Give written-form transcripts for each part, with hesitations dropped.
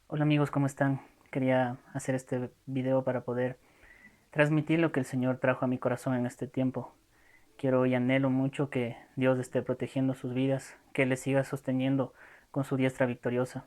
Hola amigos, ¿cómo están? Quería hacer este video para poder transmitir lo que el Señor trajo a mi corazón en este tiempo. Quiero y anhelo mucho que Dios esté protegiendo sus vidas, que les siga sosteniendo con su diestra victoriosa.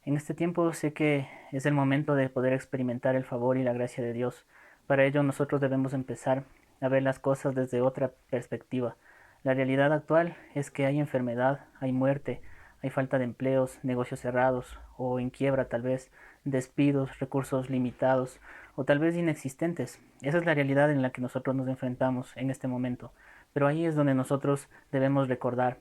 En este tiempo sé que es el momento de poder experimentar el favor y la gracia de Dios. Para ello nosotros debemos empezar a ver las cosas desde otra perspectiva. La realidad actual es que hay enfermedad, hay muerte, hay falta de empleos, negocios cerrados o en quiebra tal vez, despidos, recursos limitados o tal vez inexistentes. Esa es la realidad en la que nosotros nos enfrentamos en este momento. Pero ahí es donde nosotros debemos recordar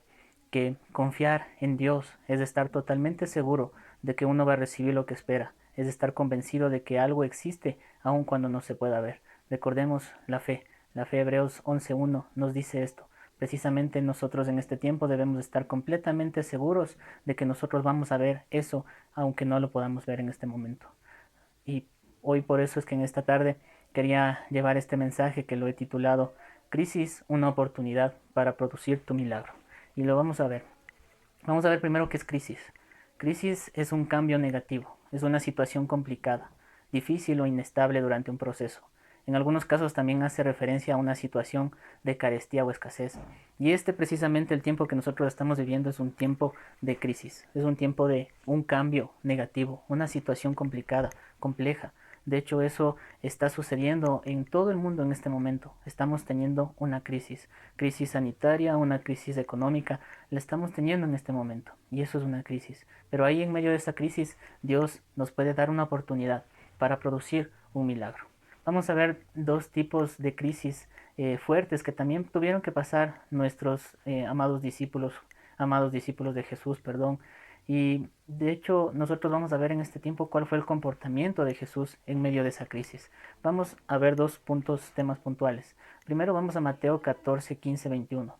que confiar en Dios es estar totalmente seguro de que uno va a recibir lo que espera, es estar convencido de que algo existe aun cuando no se pueda ver. Recordemos la fe. La fe Hebreos 11.1 nos dice esto. Precisamente nosotros en este tiempo debemos estar completamente seguros de que nosotros vamos a ver eso aunque no lo podamos ver en este momento. Y hoy por eso es que en esta tarde quería llevar este mensaje que lo he titulado Crisis, una oportunidad para producir tu milagro. Y lo vamos a ver. Vamos a ver primero qué es crisis. Crisis es un cambio negativo, es una situación complicada, difícil o inestable durante un proceso. En algunos casos también hace referencia a una situación de carestía o escasez. Y este precisamente el tiempo que nosotros estamos viviendo es un tiempo de crisis, es un tiempo de un cambio negativo, una situación complicada, compleja. De hecho, eso está sucediendo en todo el mundo en este momento. Estamos teniendo una crisis sanitaria, una crisis económica, la estamos teniendo en este momento. Y eso es una crisis. Pero ahí en medio de esta crisis, Dios nos puede dar una oportunidad para producir un milagro. Vamos a ver dos tipos de crisis fuertes que también tuvieron que pasar nuestros amados discípulos de Jesús, perdón. Y de hecho nosotros vamos a ver en este tiempo cuál fue el comportamiento de Jesús en medio de esa crisis. Vamos a ver dos temas puntuales. Primero vamos a Mateo 14, 15, 21.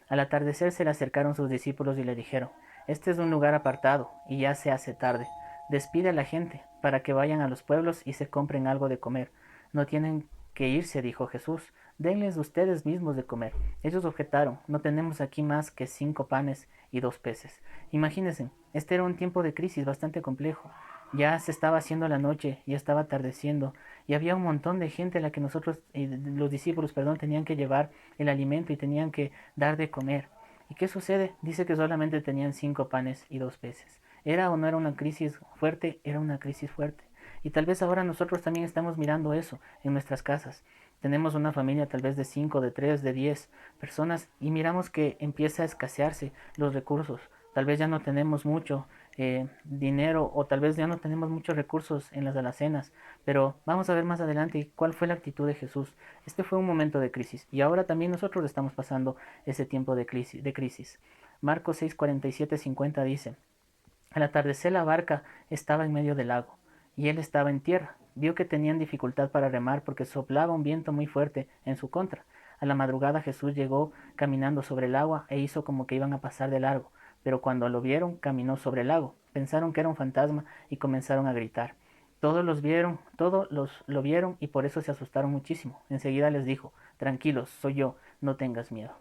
Al atardecer se le acercaron sus discípulos y le dijeron, este es un lugar apartado y ya se hace tarde. Despide a la gente para que vayan a los pueblos y se compren algo de comer. No tienen que irse, dijo Jesús, denles ustedes mismos de comer. Ellos objetaron, no tenemos aquí más que 5 panes y 2 peces. Imagínense, este era un tiempo de crisis bastante complejo. Ya se estaba haciendo la noche, ya estaba atardeciendo, y había un montón de gente a la que nosotros, los discípulos, perdón, tenían que llevar el alimento y tenían que dar de comer. ¿Y qué sucede? Dice que solamente tenían 5 panes y 2 peces. ¿Era o no era una crisis fuerte? Era una crisis fuerte. Y tal vez ahora nosotros también estamos mirando eso en nuestras casas. Tenemos una familia tal vez de 5, de 3, de 10 personas y miramos que empieza a escasearse los recursos. Tal vez ya no tenemos mucho dinero o tal vez ya no tenemos muchos recursos en las alacenas. Pero vamos a ver más adelante cuál fue la actitud de Jesús. Este fue un momento de crisis y ahora también nosotros estamos pasando ese tiempo de crisis. Marcos 6, 47, 50 dice, al atardecer la barca estaba en medio del lago, y él estaba en tierra. Vio que tenían dificultad para remar porque soplaba un viento muy fuerte en su contra. A la madrugada Jesús llegó caminando sobre el agua e hizo como que iban a pasar de largo, pero cuando lo vieron caminó sobre el lago. Pensaron que era un fantasma y comenzaron a gritar. Todos lo vieron y por eso se asustaron muchísimo. Enseguida les dijo, tranquilos, soy yo, no tengas miedo.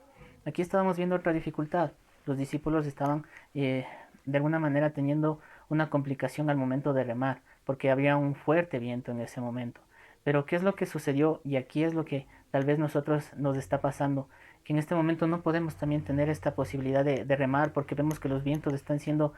Aquí estábamos viendo otra dificultad. Los discípulos estaban de alguna manera teniendo una complicación al momento de remar, porque había un fuerte viento en ese momento. Pero ¿qué es lo que sucedió? Y aquí es lo que tal vez nosotros nos está pasando, que en este momento no podemos también tener esta posibilidad de remar porque vemos que los vientos están siendo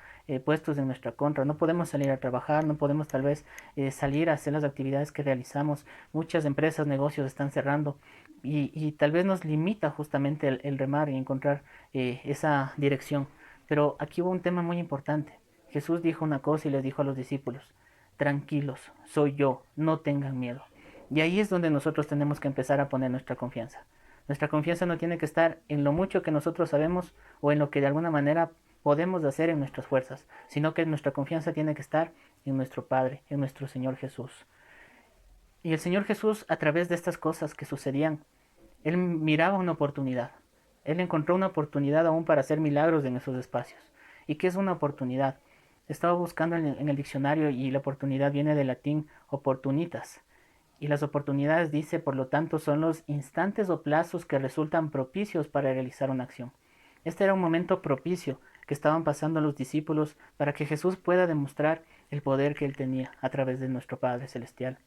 puestos en nuestra contra. No podemos salir a trabajar, no podemos tal vez salir a hacer las actividades que realizamos. Muchas empresas, negocios están cerrando y tal vez nos limita justamente el remar y encontrar esa dirección. Pero aquí hubo un tema muy importante. Jesús dijo una cosa y les dijo a los discípulos, tranquilos, soy yo, no tengan miedo. Y ahí es donde nosotros tenemos que empezar a poner nuestra confianza. Nuestra confianza no tiene que estar en lo mucho que nosotros sabemos o en lo que de alguna manera podemos hacer en nuestras fuerzas, sino que nuestra confianza tiene que estar en nuestro Padre, en nuestro Señor Jesús. Y el Señor Jesús, a través de estas cosas que sucedían, Él miraba una oportunidad. Él encontró una oportunidad aún para hacer milagros en esos espacios. ¿Y qué es una oportunidad? Estaba buscando en el diccionario y la oportunidad viene del latín opportunitas. Y las oportunidades, dice, por lo tanto, son los instantes o plazos que resultan propicios para realizar una acción. Este era un momento propicio que estaban pasando los discípulos para que Jesús pueda demostrar el poder que Él tenía a través de nuestro Padre Celestial.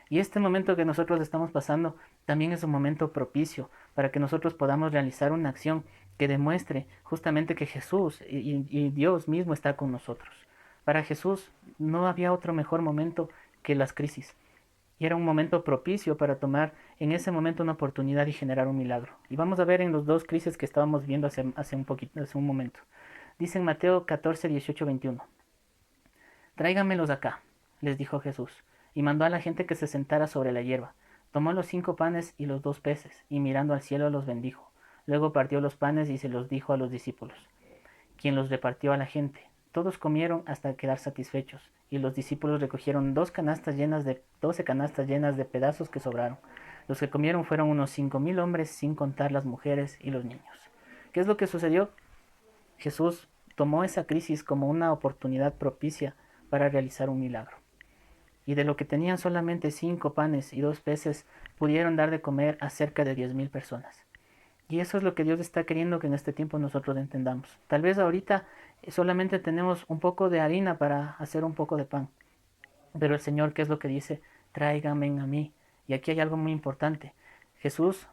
Y este momento que nosotros estamos pasando también es un momento propicio para que nosotros podamos realizar una acción que demuestre justamente que Jesús y Dios mismo está con nosotros. Para Jesús no había otro mejor momento que las crisis. Y era un momento propicio para tomar en ese momento una oportunidad y generar un milagro. Y vamos a ver en los dos crisis que estábamos viendo hace un momento. Dice en Mateo 14, 18, 21. Tráiganmelos acá, les dijo Jesús, y mandó a la gente que se sentara sobre la hierba. Tomó los 5 panes y los 2 peces, y mirando al cielo los bendijo. Luego partió los panes y se los dijo a los discípulos, quien los repartió a la gente. Todos comieron hasta quedar satisfechos, y los discípulos recogieron 12 canastas llenas de pedazos que sobraron. Los que comieron fueron unos 5.000 hombres, sin contar las mujeres y los niños. ¿Qué es lo que sucedió? Jesús tomó esa crisis como una oportunidad propicia para realizar un milagro. Y de lo que tenían solamente 5 panes y 2 peces, pudieron dar de comer a cerca de 10.000 personas. Y eso es lo que Dios está queriendo que en este tiempo nosotros entendamos. Tal vez ahorita solamente tenemos un poco de harina para hacer un poco de pan. Pero el Señor, ¿qué es lo que dice? Tráiganme a mí. Y aquí hay algo muy importante. Jesús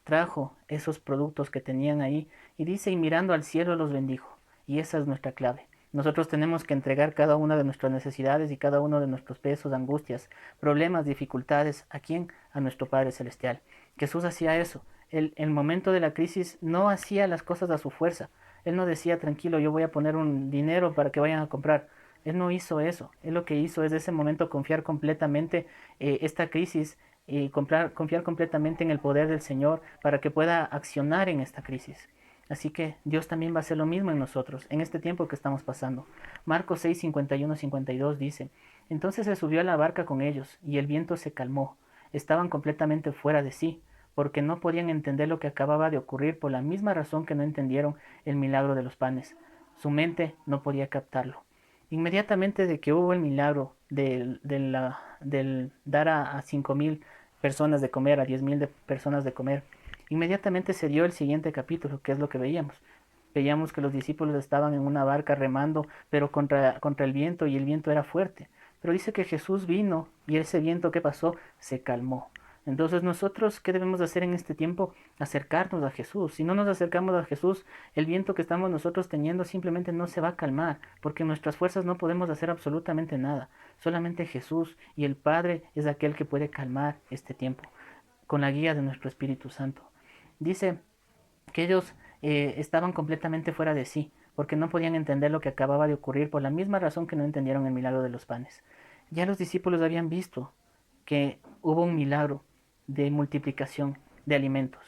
trajo esos productos que tenían ahí y dice, y mirando al cielo los bendijo. Y esa es nuestra clave. Nosotros tenemos que entregar cada una de nuestras necesidades y cada uno de nuestros pesos, angustias, problemas, dificultades. ¿A quién? A nuestro Padre Celestial. Jesús hacía eso. El momento de la crisis no hacía las cosas a su fuerza. Él no decía, tranquilo, yo voy a poner un dinero para que vayan a comprar. Él no hizo eso. Él lo que hizo es de ese momento confiar completamente esta crisis y confiar completamente en el poder del Señor para que pueda accionar en esta crisis. Así que Dios también va a hacer lo mismo en nosotros, en este tiempo que estamos pasando. Marcos 6, 51, 52 dice, entonces se subió a la barca con ellos, y el viento se calmó. Estaban completamente fuera de sí, porque no podían entender lo que acababa de ocurrir por la misma razón que no entendieron el milagro de los panes. Su mente no podía captarlo. Inmediatamente de que hubo el milagro del dar a 5.000 personas de comer, a 10.000 personas de comer, inmediatamente se dio el siguiente capítulo, que es lo que veíamos. Veíamos que los discípulos estaban en una barca remando, pero contra el viento, y el viento era fuerte. Pero dice que Jesús vino y ese viento, ¿qué pasó? Se calmó. Entonces nosotros, ¿qué debemos hacer en este tiempo? Acercarnos a Jesús. Si no nos acercamos a Jesús, el viento que estamos nosotros teniendo simplemente no se va a calmar, porque en nuestras fuerzas no podemos hacer absolutamente nada. Solamente Jesús y el Padre es aquel que puede calmar este tiempo, con la guía de nuestro Espíritu Santo. Dice que ellos estaban completamente fuera de sí, porque no podían entender lo que acababa de ocurrir por la misma razón que no entendieron el milagro de los panes. Ya los discípulos habían visto que hubo un milagro de multiplicación de alimentos.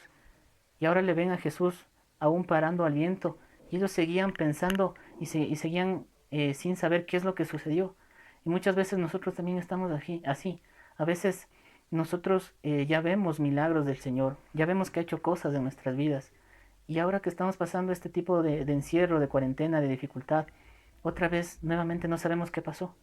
Y ahora le ven a Jesús aún parando al viento, y ellos seguían pensando y seguían sin saber qué es lo que sucedió. Y muchas veces nosotros también estamos así. A veces nosotros ya vemos milagros del Señor, ya vemos que ha hecho cosas en nuestras vidas. Y ahora que estamos pasando este tipo de encierro, de cuarentena, de dificultad, otra vez nuevamente no sabemos qué pasó.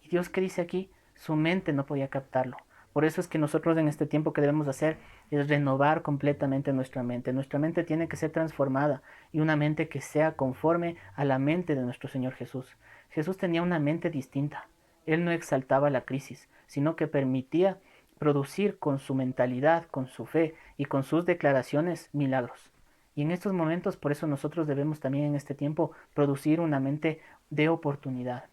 Y Dios, ¿qué dice aquí? Su mente no podía captarlo. Por eso es que nosotros en este tiempo que debemos hacer es renovar completamente nuestra mente. Nuestra mente tiene que ser transformada, y una mente que sea conforme a la mente de nuestro Señor Jesús. Jesús tenía una mente distinta. Él no exaltaba la crisis, sino que permitía producir con su mentalidad, con su fe y con sus declaraciones milagros. Y en estos momentos, por eso nosotros debemos también en este tiempo producir una mente de oportunidad.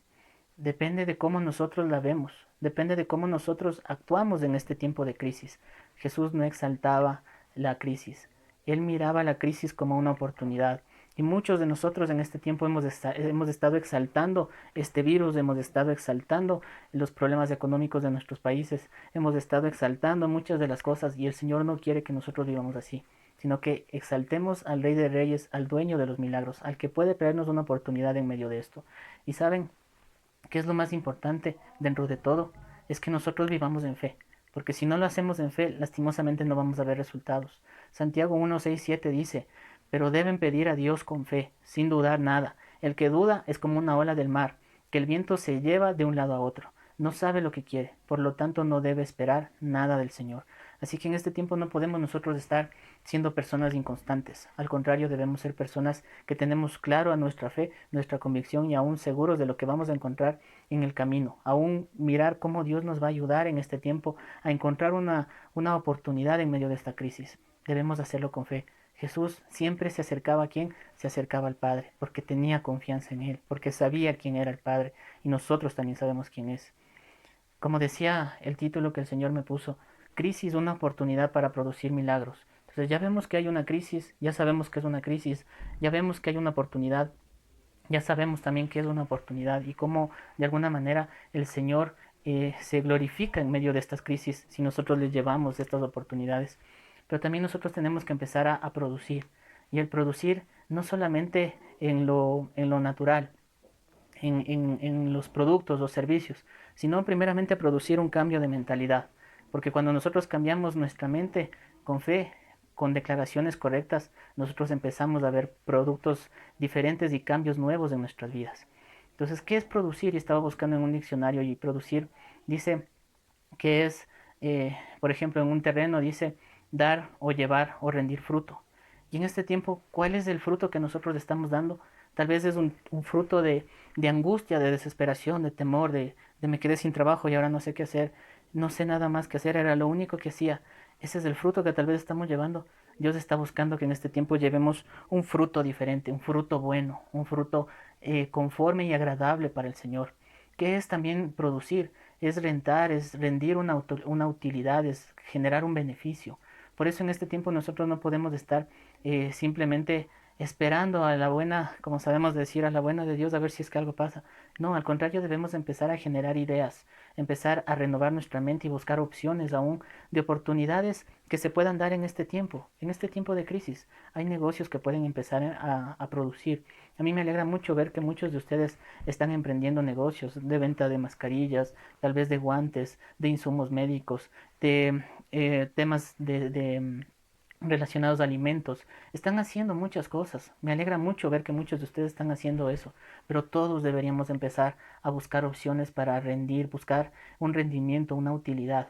Depende de cómo nosotros la vemos, depende de cómo nosotros actuamos en este tiempo de crisis. Jesús no exaltaba la crisis, él miraba la crisis como una oportunidad. Y muchos de nosotros en este tiempo hemos estado exaltando este virus, hemos estado exaltando los problemas económicos de nuestros países, hemos estado exaltando muchas de las cosas, y el Señor no quiere que nosotros vivamos así, sino que exaltemos al Rey de Reyes, al dueño de los milagros, al que puede traernos una oportunidad en medio de esto. Y saben, ¿qué es lo más importante dentro de todo? Es que nosotros vivamos en fe, porque si no lo hacemos en fe, lastimosamente no vamos a ver resultados. Santiago 1, 6, 7 dice, pero deben pedir a Dios con fe, sin dudar nada. El que duda es como una ola del mar, que el viento se lleva de un lado a otro. No sabe lo que quiere, por lo tanto no debe esperar nada del Señor. Así que en este tiempo no podemos nosotros estar siendo personas inconstantes. Al contrario, debemos ser personas que tenemos claro a nuestra fe, nuestra convicción, y aún seguros de lo que vamos a encontrar en el camino, aún mirar cómo Dios nos va a ayudar en este tiempo a encontrar una oportunidad en medio de esta crisis. Debemos hacerlo con fe. Jesús siempre se acercaba a quién, se acercaba al Padre, porque tenía confianza en Él, porque sabía quién era el Padre, y nosotros también sabemos quién es. Como decía el título que el Señor me puso, crisis, una oportunidad para producir milagros. Entonces ya vemos que hay una crisis, ya sabemos que es una crisis, ya vemos que hay una oportunidad, ya sabemos también que es una oportunidad y cómo de alguna manera el Señor se glorifica en medio de estas crisis si nosotros les llevamos estas oportunidades. Pero también nosotros tenemos que empezar a producir. Y el producir no solamente en lo natural, en los productos o servicios, sino primeramente producir un cambio de mentalidad. Porque cuando nosotros cambiamos nuestra mente con fe, con declaraciones correctas, nosotros empezamos a ver productos diferentes y cambios nuevos en nuestras vidas. Entonces, ¿qué es producir? Y estaba buscando en un diccionario y producir dice que es, por ejemplo, en un terreno dice dar o llevar o rendir fruto. Y en este tiempo, ¿cuál es el fruto que nosotros estamos dando? Tal vez es un fruto de angustia, de desesperación, de temor, de me quedé sin trabajo y ahora no sé qué hacer, no sé nada más que hacer, era lo único que hacía. Ese es el fruto que tal vez estamos llevando. Dios está buscando que en este tiempo llevemos un fruto diferente, un fruto bueno, un fruto conforme y agradable para el Señor. ¿Qué es también producir? Es rentar, es rendir una utilidad, es generar un beneficio. Por eso en este tiempo nosotros no podemos estar simplemente esperando a la buena, como sabemos decir, a la buena de Dios a ver si es que algo pasa. No, al contrario, debemos empezar a generar ideas, empezar a renovar nuestra mente y buscar opciones aún de oportunidades que se puedan dar en este tiempo de crisis. Hay negocios que pueden empezar a producir. A mí me alegra mucho ver que muchos de ustedes están emprendiendo negocios de venta de mascarillas, tal vez de guantes, de insumos médicos, de temas relacionados a alimentos. Están haciendo muchas cosas. Me alegra mucho ver que muchos de ustedes están haciendo eso, pero todos deberíamos empezar a buscar opciones para rendir, buscar un rendimiento, una utilidad.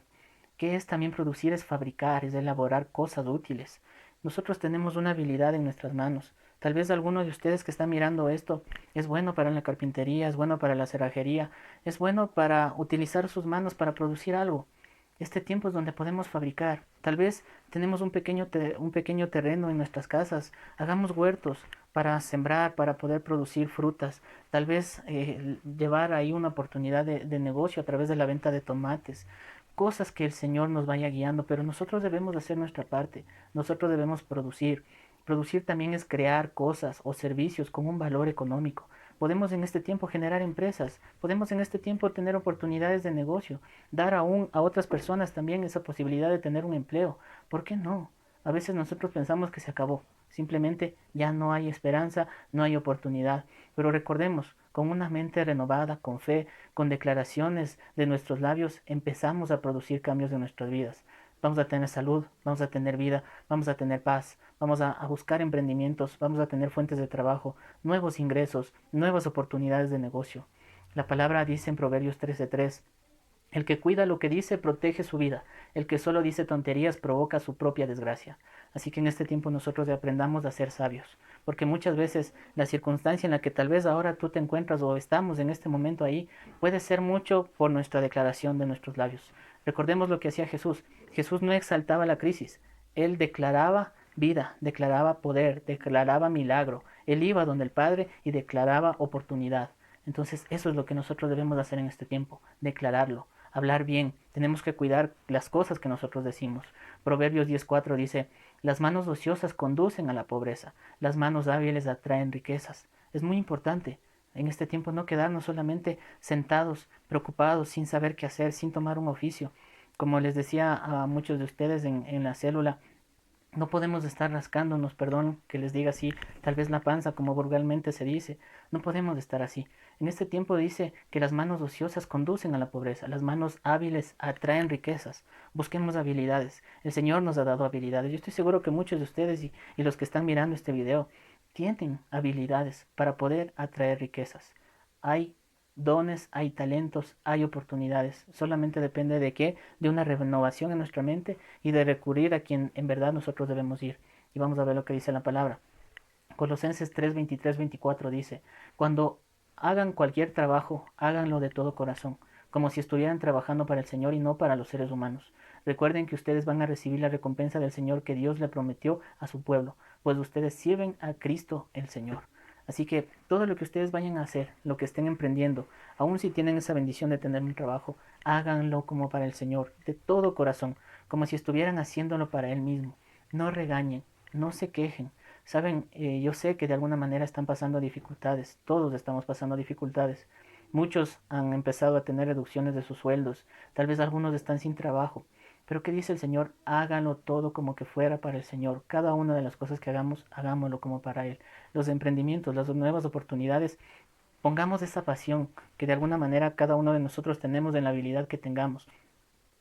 ¿Qué es también producir? Es fabricar, es elaborar cosas útiles. Nosotros tenemos una habilidad en nuestras manos. Tal vez alguno de ustedes que está mirando esto es bueno para la carpintería, es bueno para la cerrajería, es bueno para utilizar sus manos para producir algo. Este tiempo es donde podemos fabricar. Tal vez tenemos un pequeño terreno en nuestras casas. Hagamos huertos para sembrar, para poder producir frutas. Tal vez llevar ahí una oportunidad de negocio a través de la venta de tomates. Cosas que el Señor nos vaya guiando, pero nosotros debemos hacer nuestra parte. Nosotros debemos producir. Producir también es crear cosas o servicios con un valor económico. Podemos en este tiempo generar empresas, podemos en este tiempo tener oportunidades de negocio, dar aún a otras personas también esa posibilidad de tener un empleo. ¿Por qué no? A veces nosotros pensamos que se acabó, simplemente ya no hay esperanza, no hay oportunidad. Pero recordemos, con una mente renovada, con fe, con declaraciones de nuestros labios, empezamos a producir cambios en nuestras vidas. Vamos a tener salud, vamos a tener vida, vamos a tener paz, vamos a buscar emprendimientos, vamos a tener fuentes de trabajo, nuevos ingresos, nuevas oportunidades de negocio. La palabra dice en Proverbios 13:3, el que cuida lo que dice protege su vida, el que solo dice tonterías provoca su propia desgracia. Así que en este tiempo nosotros aprendamos a ser sabios, porque muchas veces la circunstancia en la que tal vez ahora tú te encuentras o estamos en este momento ahí puede ser mucho por nuestra declaración de nuestros labios. Recordemos lo que hacía Jesús. Jesús no exaltaba la crisis, él declaraba vida, declaraba poder, declaraba milagro. Él iba donde el Padre y declaraba oportunidad. Entonces eso es lo que nosotros debemos hacer en este tiempo, declararlo, hablar bien. Tenemos que cuidar las cosas que nosotros decimos. Proverbios 10:4 dice, las manos ociosas conducen a la pobreza, las manos hábiles atraen riquezas. Es muy importante en este tiempo no quedarnos solamente sentados, preocupados, sin saber qué hacer, sin tomar un oficio. Como les decía a muchos de ustedes en la célula, no podemos estar rascándonos, perdón que les diga así, tal vez la panza, como vulgarmente se dice. No podemos estar así. En este tiempo dice que las manos ociosas conducen a la pobreza, las manos hábiles atraen riquezas. Busquemos habilidades. El Señor nos ha dado habilidades. Yo estoy seguro que muchos de ustedes y los que están mirando este video tienen habilidades para poder atraer riquezas. Hay dones, hay talentos, hay oportunidades. Solamente depende de qué, de una renovación en nuestra mente y de recurrir a quien en verdad nosotros debemos ir. Y vamos a ver lo que dice la palabra. Colosenses 3:23-24 dice, cuando hagan cualquier trabajo, háganlo de todo corazón, como si estuvieran trabajando para el Señor y no para los seres humanos. Recuerden que ustedes van a recibir la recompensa del Señor que Dios le prometió a su pueblo, pues ustedes sirven a Cristo el Señor. Así que todo lo que ustedes vayan a hacer, lo que estén emprendiendo, aun si tienen esa bendición de tener un trabajo, háganlo como para el Señor, de todo corazón, como si estuvieran haciéndolo para Él mismo. No regañen, no se quejen. Saben, yo sé que de alguna manera están pasando dificultades, todos estamos pasando dificultades. Muchos han empezado a tener reducciones de sus sueldos, tal vez algunos están sin trabajo. Pero ¿qué dice el Señor? Háganlo todo como que fuera para el Señor. Cada una de las cosas que hagamos, hagámoslo como para Él. Los emprendimientos, las nuevas oportunidades, pongamos esa pasión que de alguna manera cada uno de nosotros tenemos en la habilidad que tengamos.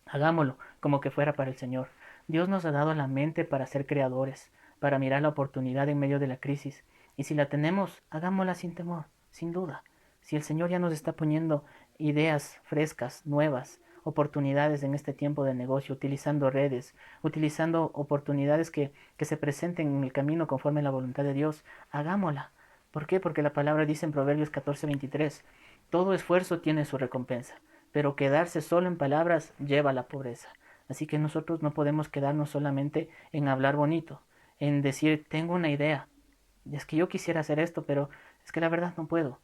Hagámoslo como que fuera para el Señor. Dios nos ha dado la mente para ser creadores, para mirar la oportunidad en medio de la crisis. Y si la tenemos, hagámosla sin temor, sin duda. Si el Señor ya nos está poniendo ideas frescas, nuevas, oportunidades en este tiempo de negocio, utilizando redes, utilizando oportunidades que se presenten en el camino conforme a la voluntad de Dios, hagámosla. ¿Por qué? Porque la palabra dice en Proverbios 14:23, todo esfuerzo tiene su recompensa, pero quedarse solo en palabras lleva a la pobreza. Así que nosotros no podemos quedarnos solamente en hablar bonito, en decir, tengo una idea, es que yo quisiera hacer esto, pero es que la verdad no puedo.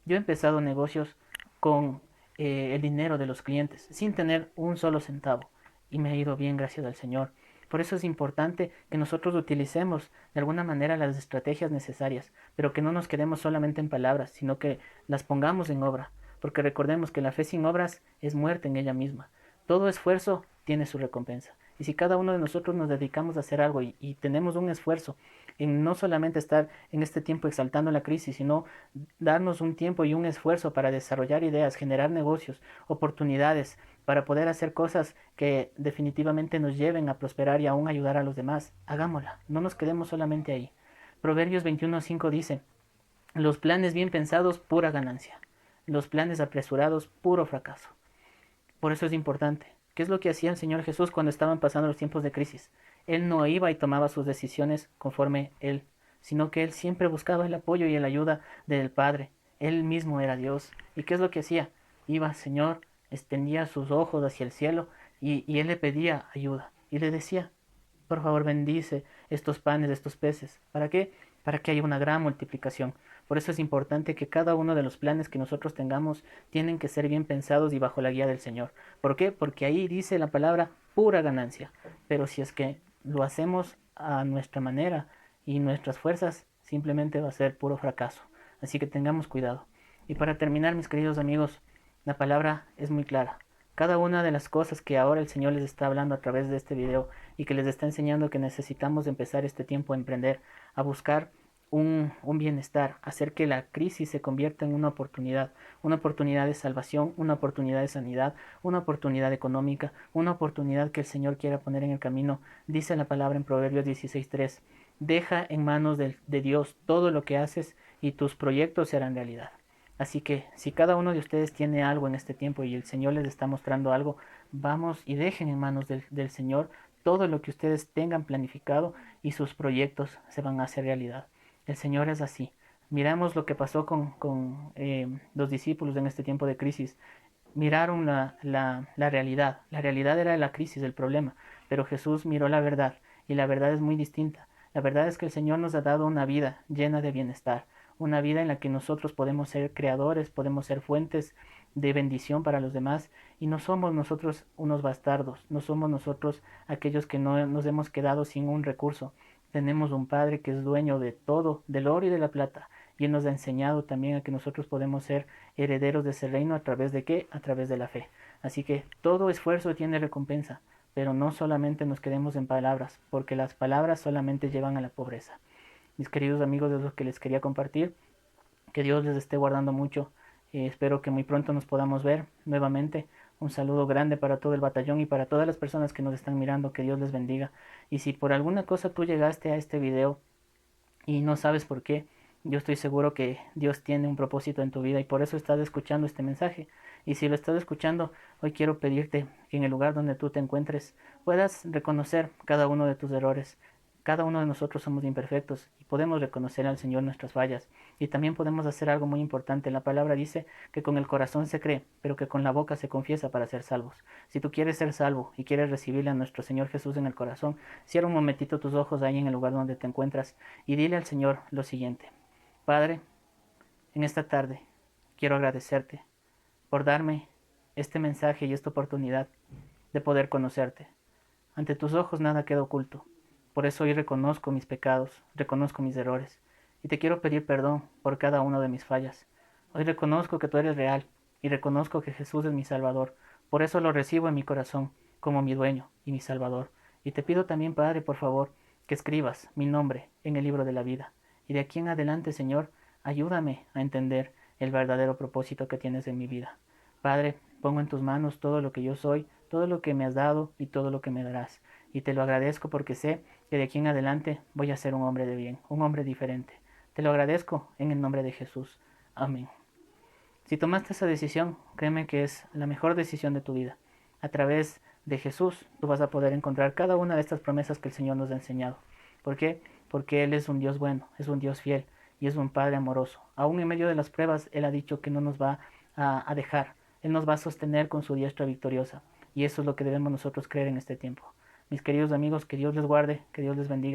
Yo he empezado negocios con el dinero de los clientes, sin tener un solo centavo, y me ha ido bien, gracias al Señor. Por eso es importante que nosotros utilicemos de alguna manera las estrategias necesarias, pero que no nos quedemos solamente en palabras, sino que las pongamos en obra, porque recordemos que la fe sin obras es muerte en ella misma. Todo esfuerzo tiene su recompensa. Y si cada uno de nosotros nos dedicamos a hacer algo y tenemos un esfuerzo en no solamente estar en este tiempo exaltando la crisis, sino darnos un tiempo y un esfuerzo para desarrollar ideas, generar negocios, oportunidades, para poder hacer cosas que definitivamente nos lleven a prosperar y aún ayudar a los demás. Hagámosla, no nos quedemos solamente ahí. Proverbios 21:5 dice, los planes bien pensados, pura ganancia. Los planes apresurados, puro fracaso. Por eso es importante. ¿Qué es lo que hacía el Señor Jesús cuando estaban pasando los tiempos de crisis? Él no iba y tomaba sus decisiones conforme Él, sino que Él siempre buscaba el apoyo y la ayuda del Padre. Él mismo era Dios. ¿Y qué es lo que hacía? Iba, Señor, extendía sus ojos hacia el cielo y Él le pedía ayuda. Y le decía, por favor, bendice estos panes, estos peces. ¿Para qué? Para que haya una gran multiplicación. Por eso es importante que cada uno de los planes que nosotros tengamos tienen que ser bien pensados y bajo la guía del Señor. ¿Por qué? Porque ahí dice la palabra pura ganancia. Pero si es que lo hacemos a nuestra manera y nuestras fuerzas, simplemente va a ser puro fracaso. Así que tengamos cuidado. Y para terminar, mis queridos amigos, la palabra es muy clara. Cada una de las cosas que ahora el Señor les está hablando a través de este video y que les está enseñando que necesitamos empezar este tiempo a emprender, a buscar un bienestar, hacer que la crisis se convierta en una oportunidad de salvación, una oportunidad de sanidad, una oportunidad económica, una oportunidad que el Señor quiera poner en el camino. Dice la palabra en Proverbios 16:3, deja en manos de Dios todo lo que haces y tus proyectos serán realidad. Así que si cada uno de ustedes tiene algo en este tiempo y el Señor les está mostrando algo, vamos y dejen en manos del Señor todo lo que ustedes tengan planificado y sus proyectos se van a hacer realidad. El Señor es así. Miramos lo que pasó con los discípulos en este tiempo de crisis. Miraron la realidad. La realidad era la crisis, el problema. Pero Jesús miró la verdad y la verdad es muy distinta. La verdad es que el Señor nos ha dado una vida llena de bienestar, una vida en la que nosotros podemos ser creadores, podemos ser fuentes de bendición para los demás y no somos nosotros unos bastardos, no somos nosotros aquellos que no nos hemos quedado sin un recurso. Tenemos un Padre que es dueño de todo, del oro y de la plata, y Él nos ha enseñado también a que nosotros podemos ser herederos de ese reino a través de qué? A través de la fe. Así que todo esfuerzo tiene recompensa, pero no solamente nos quedemos en palabras, porque las palabras solamente llevan a la pobreza. Mis queridos amigos, es lo que les quería compartir. Que Dios les esté guardando mucho. Espero que muy pronto nos podamos ver nuevamente. Un saludo grande para todo el batallón y para todas las personas que nos están mirando. Que Dios les bendiga. Y si por alguna cosa tú llegaste a este video y no sabes por qué, yo estoy seguro que Dios tiene un propósito en tu vida y por eso estás escuchando este mensaje. Y si lo estás escuchando, hoy quiero pedirte que en el lugar donde tú te encuentres puedas reconocer cada uno de tus errores, Cada uno de nosotros somos imperfectos y podemos reconocer al Señor nuestras fallas. Y también podemos hacer algo muy importante. La palabra dice que con el corazón se cree, pero que con la boca se confiesa para ser salvos. Si tú quieres ser salvo y quieres recibirle a nuestro Señor Jesús en el corazón, cierra un momentito tus ojos ahí en el lugar donde te encuentras y dile al Señor lo siguiente. Padre, en esta tarde quiero agradecerte por darme este mensaje y esta oportunidad de poder conocerte. Ante tus ojos nada queda oculto. Por eso hoy reconozco mis pecados, reconozco mis errores, y te quiero pedir perdón por cada una de mis fallas. Hoy reconozco que tú eres real, y reconozco que Jesús es mi Salvador. Por eso lo recibo en mi corazón, como mi dueño y mi Salvador. Y te pido también, Padre, por favor, que escribas mi nombre en el libro de la vida. Y de aquí en adelante, Señor, ayúdame a entender el verdadero propósito que tienes en mi vida. Padre, pongo en tus manos todo lo que yo soy, todo lo que me has dado y todo lo que me darás. Y te lo agradezco porque sé que de aquí en adelante voy a ser un hombre de bien, un hombre diferente. Te lo agradezco en el nombre de Jesús. Amén. Si tomaste esa decisión, créeme que es la mejor decisión de tu vida. A través de Jesús tú vas a poder encontrar cada una de estas promesas que el Señor nos ha enseñado. ¿Por qué? Porque Él es un Dios bueno, es un Dios fiel y es un Padre amoroso. Aún en medio de las pruebas, Él ha dicho que no nos va a dejar. Él nos va a sostener con su diestra victoriosa. Y eso es lo que debemos nosotros creer en este tiempo. Mis queridos amigos, que Dios les guarde, que Dios les bendiga.